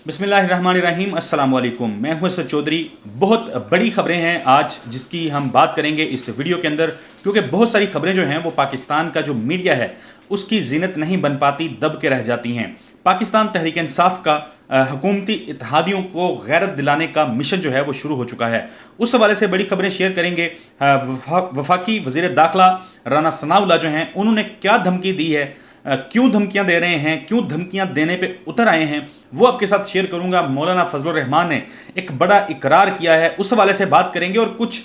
बिस्मिल्लाहिर्रहमानिर्रहीम, अस्सलाम वालेकुम। मैं हूं असद चौधरी। बहुत बड़ी खबरें हैं आज जिसकी हम बात करेंगे इस वीडियो के अंदर, क्योंकि बहुत सारी खबरें जो हैं वो पाकिस्तान का जो मीडिया है उसकी जीनत नहीं बन पाती, दब के रह जाती हैं। पाकिस्तान तहरीक इंसाफ का हुकूमती इत्तेहादियों को गैरत दिलाने का मिशन जो है वो शुरू हो चुका है। उस हवाले से बड़ी खबरें शेयर करेंगे। वफाकी वज़ीर दाखिला राना सनाउल्लाह जो हैं उन्होंने क्या धमकी दी है, क्यों धमकियां दे रहे हैं, क्यों धमकियां देने पे उतर आए हैं, वो आपके साथ शेयर करूंगा। मौलाना फजलुर रहमान ने एक बड़ा इकरार किया है, उस हवाले से बात करेंगे। और कुछ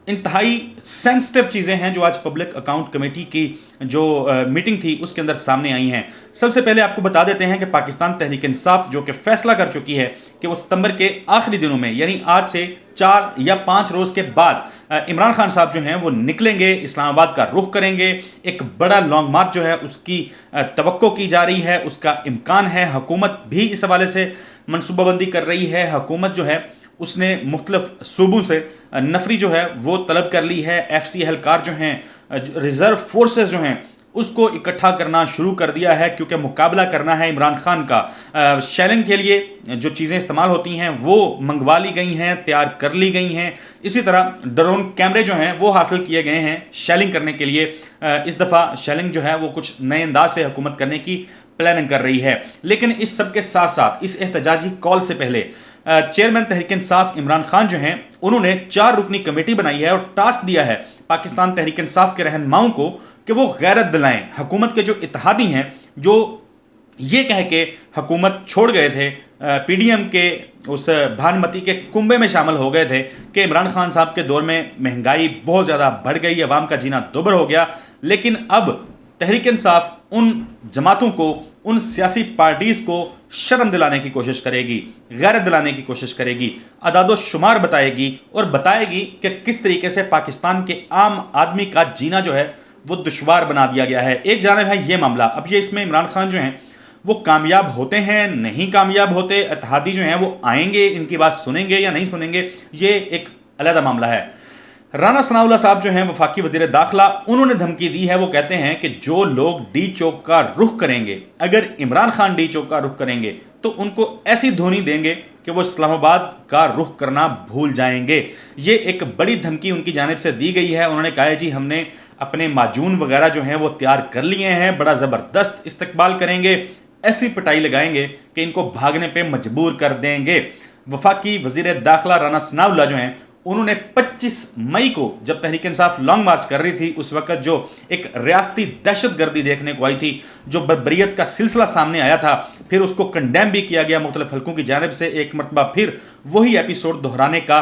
इंतहाई सेंसिटिव चीज़ें हैं जो आज पब्लिक अकाउंट कमेटी की जो मीटिंग थी उसके अंदर सामने आई हैं। सबसे पहले आपको बता देते हैं कि पाकिस्तान तहरीक इंसाफ जो कि फैसला कर चुकी है कि वो सितंबर के आखिरी दिनों में, यानी आज से 4 या 5 रोज़ के बाद इमरान खान साहब जो हैं वो निकलेंगे, इस्लामाबाद का रुख करेंगे। एक बड़ा लॉन्ग मार्च जो है उसकी तवक्को की जा रही है, उसका इम्कान है। हुकूमत भी इस हवाले से मनसूबाबंदी कर रही है। हुकूमत जो है उसने मुख्तलिफ सूबों से नफरी जो है वो तलब कर ली है। FC एहलकार जो हैं, रिजर्व फोर्सेस जो हैं, उसको इकट्ठा करना शुरू कर दिया है, क्योंकि मुकाबला करना है इमरान खान का। शेलिंग के लिए जो चीज़ें इस्तेमाल होती हैं वो मंगवा ली गई हैं, तैयार कर ली गई हैं। इसी तरह ड्रोन कैमरे जो हैं वो हासिल किए गए हैं शेलिंग करने के लिए। इस दफ़ा शेलिंग जो है वो कुछ नए अंदाज से हुकूमत करने की प्लानिंग कर रही है। लेकिन इस सब के साथ साथ इस एहतजाजी कॉल से पहले चेयरमैन तहरीक इंसाफ इमरान खान जो हैं उन्होंने 4 रुकनी कमेटी बनाई है और टास्क दिया है पाकिस्तान तहरीक इंसाफ के रहनुमाओं को कि वो गैरत दिलाएं। हुकूमत के जो इत्तेहादी हैं, जो ये कह के हुकूमत छोड़ गए थे, PDM के उस भानुमती के कुंबे में शामिल हो गए थे कि इमरान खान साहब के दौर में महंगाई बहुत ज़्यादा बढ़ गई, अवाम का जीना दोबर हो गया। लेकिन अब तहरीक इंसाफ उन जमातों को, उन सियासी पार्टीज को शर्म दिलाने की कोशिश करेगी, गैरत दिलाने की कोशिश करेगी, अदादो शुमार बताएगी और बताएगी कि किस तरीके से पाकिस्तान के आम आदमी का जीना जो है वो दुश्वार बना दिया गया है। एक जानिब है ये मामला, अब ये इसमें इमरान खान जो हैं वो कामयाब होते हैं, नहीं कामयाब होते, इत्तेहादी जो हैं वो आएंगे, इनकी बात सुनेंगे या नहीं सुनेंगे, ये एक अलग मामला है। राना सनाउल्लाह साहब जो हैं वफाकी वज़ीर दाखिला, उन्होंने धमकी दी है। वो कहते हैं कि जो लोग डी चौक का रुख करेंगे, अगर इमरान खान डी चौक का रुख करेंगे तो उनको ऐसी ध्वनि देंगे कि वो इस्लामाबाद का रुख करना भूल जाएंगे। ये एक बड़ी धमकी उनकी जानिब से दी गई है। उन्होंने कहा है जी हमने अपने माजून वगैरह जो हैं वो तैयार कर लिए हैं, बड़ा ज़बरदस्त इस्तकबाल करेंगे, ऐसी पिटाई लगाएंगे कि इनको भागने पर मजबूर कर देंगे। वफाकी वज़ीर दाखिला राना सनाउल्लाह जो हैं उन्होंने 25 मई को जब तहरीक इंसाफ लॉन्ग मार्च कर रही थी, उस वक्त जो एक रियासती दहशतगर्दी देखने को आई थी, जो बर्बरियत का सिलसिला सामने आया था, फिर उसको कंडेम भी किया गया मुख्तलिफ हल्कों की जानिब से। एक मरतबा फिर वही एपिसोड दोहराने का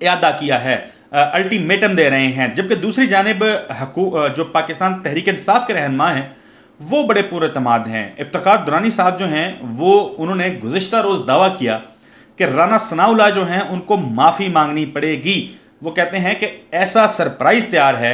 इरादा किया है, अल्टीमेटम दे रहे हैं। जबकि दूसरी जानिब जो पाकिस्तान तहरीक इंसाफ के रहनुमा हैं वो बड़े पुरएतमाद हैं। इफ्तिखार दुरानी साहब जो हैं वो उन्होंने गुज़िश्ता रोज़ दावा किया कि राना सनाउल्लाह जो हैं उनको माफ़ी मांगनी पड़ेगी। वो कहते हैं कि ऐसा सरप्राइज़ तैयार है,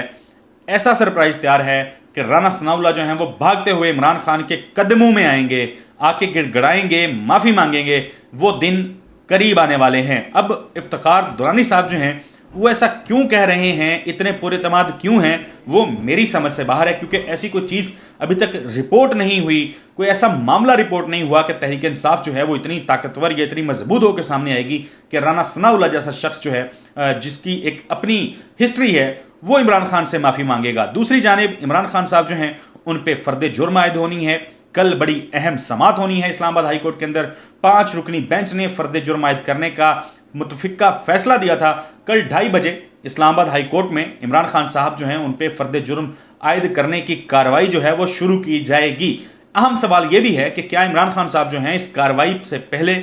ऐसा सरप्राइज़ तैयार है कि राना सनाउल्लाह जो हैं वो भागते हुए इमरान खान के कदमों में आएंगे, आके गिड़गड़ाएंगे, माफ़ी मांगेंगे। वो दिन करीब आने वाले हैं। अब इफ्तिखार दुरानी साहब जो हैं वो ऐसा क्यों कह रहे हैं, इतने पुरएतमाद क्यों हैं, वो मेरी समझ से बाहर है। क्योंकि ऐसी कोई चीज़ अभी तक रिपोर्ट नहीं हुई, कोई ऐसा मामला रिपोर्ट नहीं हुआ कि तहरीक इंसाफ जो है वो इतनी ताकतवर या इतनी मजबूत होकर सामने आएगी कि राना सनाउल्लाह जैसा शख्स जो है जिसकी एक अपनी हिस्ट्री है वो इमरान खान से माफ़ी मांगेगा। दूसरी जानिब इमरान खान साहब जो हैं उन पर फ़र्द जुर्म आयद होनी है। कल बड़ी अहम समात होनी है इस्लामाबाद हाई कोर्ट के अंदर। 5 रुकनी बेंच ने फ़र्द जुर्म आयद करने का मुतफ़िका फैसला दिया था। कल 2:30 बजे इस्लामाबाद हाई कोर्ट में इमरान खान साहब जो हैं उन पर फ़र्द जुर्म आयद करने की कार्रवाई जो है वो शुरू की जाएगी। अहम सवाल ये भी है कि क्या इमरान खान साहब जो हैं इस कार्रवाई से पहले,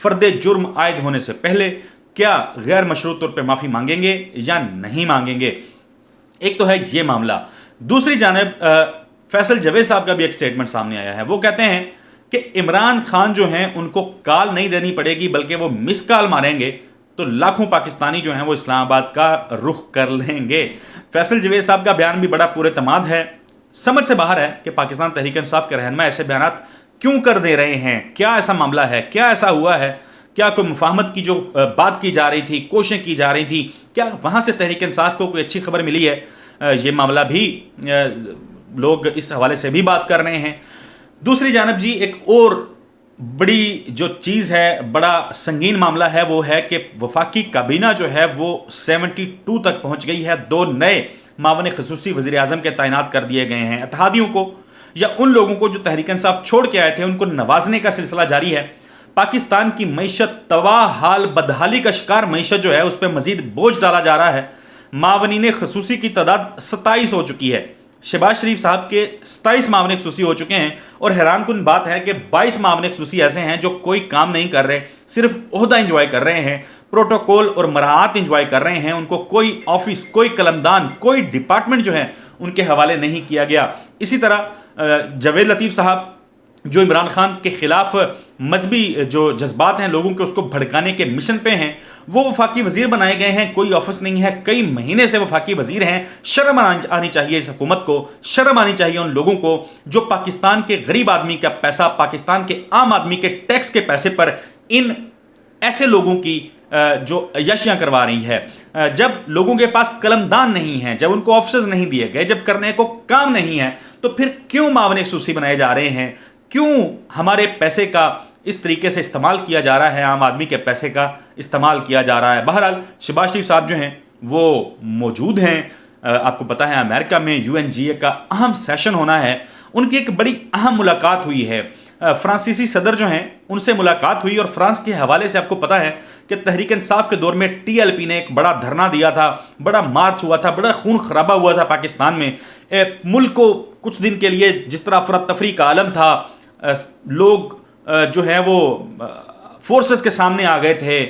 फ़र्द जुर्म आयद होने से पहले, क्या गैर मशरूत तौर पर माफ़ी मांगेंगे या नहीं मांगेंगे। एक तो है ये मामला। दूसरी जानिब फैसल जावेद साहब का भी एक स्टेटमेंट सामने आया है। वो कहते हैं कि इमरान खान जो हैं उनको कॉल नहीं देनी पड़ेगी, बल्कि वो मिस कॉल मारेंगे तो लाखों पाकिस्तानी जो हैं वो इस्लामाबाद का रुख कर लेंगे। फैसल जावेद साहब का बयान भी बड़ा पुरएतमाद है। समझ से बाहर है कि पाकिस्तान तहरीक इंसाफ के रहनुमा ऐसे बयान क्यों कर दे रहे हैं, क्या ऐसा मामला है, क्या ऐसा हुआ है, क्या कोई मुफाहमत की जो बात की जा रही थी, कोशिशें की जा रही थी, क्या वहाँ से तहरीक इंसाफ को कोई अच्छी खबर मिली है। ये मामला भी लोग इस हवाले से भी बात कर रहे हैं। दूसरी जानब जी एक और बड़ी जो चीज़ है, बड़ा संगीन मामला है, वो है कि वफाकी काबीना जो है वो 72 तक पहुंच गई है। 2 नए मावन खसूसी वज़ीर आज़म के तैनात कर दिए गए हैं। इत्तेहादियों को या उन लोगों को जो तहरीक इंसाफ छोड़ के आए थे, उनको नवाजने का सिलसिला जारी है। पाकिस्तान की मईशत तबाह हाल, बदहाली का शिकार मईशत जो है, उस पर मजीद बोझ डाला जा रहा है। मावनीन खसूसी की तादाद 27 हो चुकी है। शहबाज शरीफ साहब के 27 मामले खसूसी हो चुके हैं और हैरानकुन बात है कि 22 मामले खसूसी ऐसे हैं जो कोई काम नहीं कर रहे, सिर्फ ओहदा इंजॉय कर रहे हैं, प्रोटोकॉल और मराहत इंजॉय कर रहे हैं। उनको कोई ऑफिस, कोई कलमदान, कोई डिपार्टमेंट जो है उनके हवाले नहीं किया गया। इसी तरह जावेद लतीफ़ साहब जो इमरान खान के खिलाफ मजहबी जो जज्बात हैं लोगों के, उसको भड़काने के मिशन पे हैं, वो वफाकी वजीर बनाए गए हैं। कोई ऑफिस नहीं है, कई महीने से वफाकी वजीर हैं। शर्म आनी चाहिए इस हुकूमत को, शर्म आनी चाहिए उन लोगों को जो पाकिस्तान के गरीब आदमी का पैसा, पाकिस्तान के आम आदमी के टैक्स के पैसे पर इन ऐसे लोगों की जो यशियां करवा रही है। जब लोगों के पास कलमदान नहीं है, जब उनको ऑफिस नहीं दिए गए, जब करने को काम नहीं है, तो फिर क्यों मावने खसूसी बनाए जा रहे हैं? क्यों हमारे पैसे का इस तरीके से इस्तेमाल किया जा रहा है, आम आदमी के पैसे का इस्तेमाल किया जा रहा है? बहरहाल शहबाज शरीफ साहब जो हैं वो मौजूद हैं। आपको पता है अमेरिका में UNGA का अहम सेशन होना है, उनकी एक बड़ी अहम मुलाकात हुई है। फ्रांसीसी सदर जो हैं उनसे मुलाकात हुई और फ्रांस के हवाले से आपको पता है कि तहरीक इंसाफ के दौर में TLP ने एक बड़ा धरना दिया था, बड़ा मार्च हुआ था, बड़ा खून खराबा हुआ था पाकिस्तान में। मुल्क को कुछ दिन के लिए जिस तरह अफरा तफरी का आलम था, लोग जो है वो फोर्सेस के सामने आ गए थे,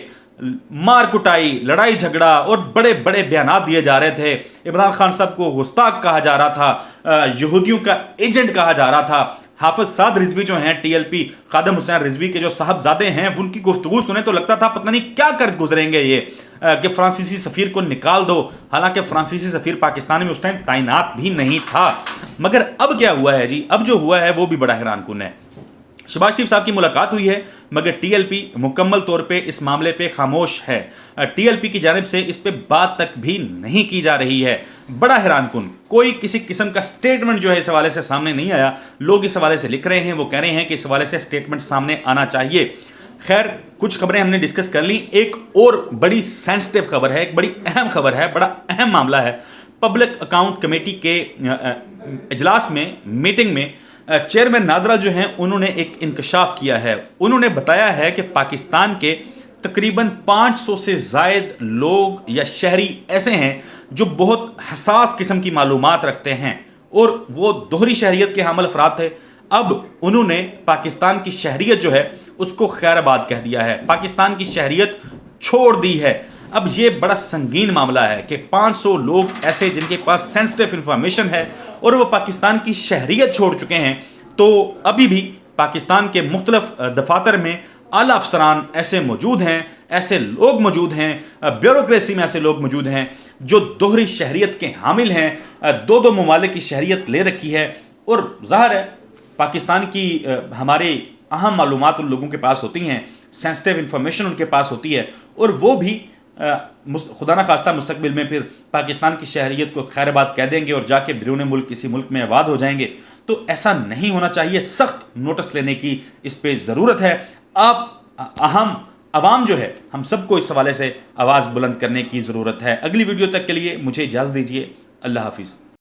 मार कुटाई, लड़ाई झगड़ा और बड़े बड़े बयान दिए जा रहे थे। इमरान खान साहब को गुस्ताख कहा जा रहा था, यहूदियों का एजेंट कहा जा रहा था। हाफिज साद रिजवी जो हैं TLP खादम हुसैन रिजवी के जो साहबजादे हैं, उनकी गुफ्तगू सुने तो लगता था पता नहीं क्या कर गुजरेंगे ये, कि फ्रांसीसी सफीर को निकाल दो। हालांकि फ्रांसीसी सफीर पाकिस्तान में उस टाइम तैनात भी नहीं था। मगर अब क्या हुआ है जी? अब जो हुआ है वो भी बड़ा हैरानकुन है। शहबाज शरीफ साहब की मुलाकात हुई है, मगर TLP मुकम्मल तौर पे इस मामले पे खामोश है। TLP की जानिब से इस पे बात तक भी नहीं की जा रही है। बड़ा हैरानकुन, कोई किसी किस्म का स्टेटमेंट जो है इस हवाले से सामने नहीं आया। लोग इस हवाले से लिख रहे हैं, वो कह रहे हैं कि इस हवाले से स्टेटमेंट सामने आना चाहिए। खैर, कुछ खबरें हमने डिस्कस कर ली। एक और बड़ी सेंसिटिव खबर है, एक बड़ी अहम खबर है, बड़ा अहम मामला है। पब्लिक अकाउंट कमेटी के इजलास में, मीटिंग में चेयरमैन नादरा जो हैं उन्होंने एक इंकशाफ किया है। उन्होंने बताया है कि पाकिस्तान के तकरीबन 500 से ज़ायद लोग या शहरी ऐसे हैं जो बहुत हसास किस्म की मालूमात रखते हैं और वो दोहरी शहरियत के हामिल अफराद थे। अब उन्होंने पाकिस्तान की शहरियत जो है उसको खैराबाद कह दिया है, पाकिस्तान की शहरियत छोड़ दी है। अब ये बड़ा संगीन मामला है कि 500 लोग ऐसे जिनके पास सेंसिटिव इंफॉर्मेशन है और वो पाकिस्तान की शहरियत छोड़ चुके हैं। तो अभी भी पाकिस्तान के मुख्तलिफ दफातर में आला अफसरान ऐसे मौजूद हैं, ऐसे लोग मौजूद हैं, ब्यूरोक्रेसी में ऐसे लोग मौजूद हैं जो दोहरी शहरियत के हामिल हैं, 2-2 ममालिक की शहरियत ले रखी है। और ज़ाहिर है पाकिस्तान की हमारे अहम मालूमात उन लोगों के पास होती हैं, सेंसिटिव इंफॉर्मेशन उनके पास होती है, और वो भी खुदा ना खास्ता मुस्तकबिल में फिर पाकिस्तान की शहरियत को खैराबाद कह देंगे और जाके बिरून मुल्क किसी मुल्क में आबाद हो जाएंगे। तो ऐसा नहीं होना चाहिए, सख्त नोटिस लेने की इस पे ज़रूरत है। आप अहम आवाम जो है, हम सबको इस हवाले से आवाज़ बुलंद करने की ज़रूरत है। अगली वीडियो तक के लिए मुझे इजाज़त दीजिए। अल्लाह हाफिज़।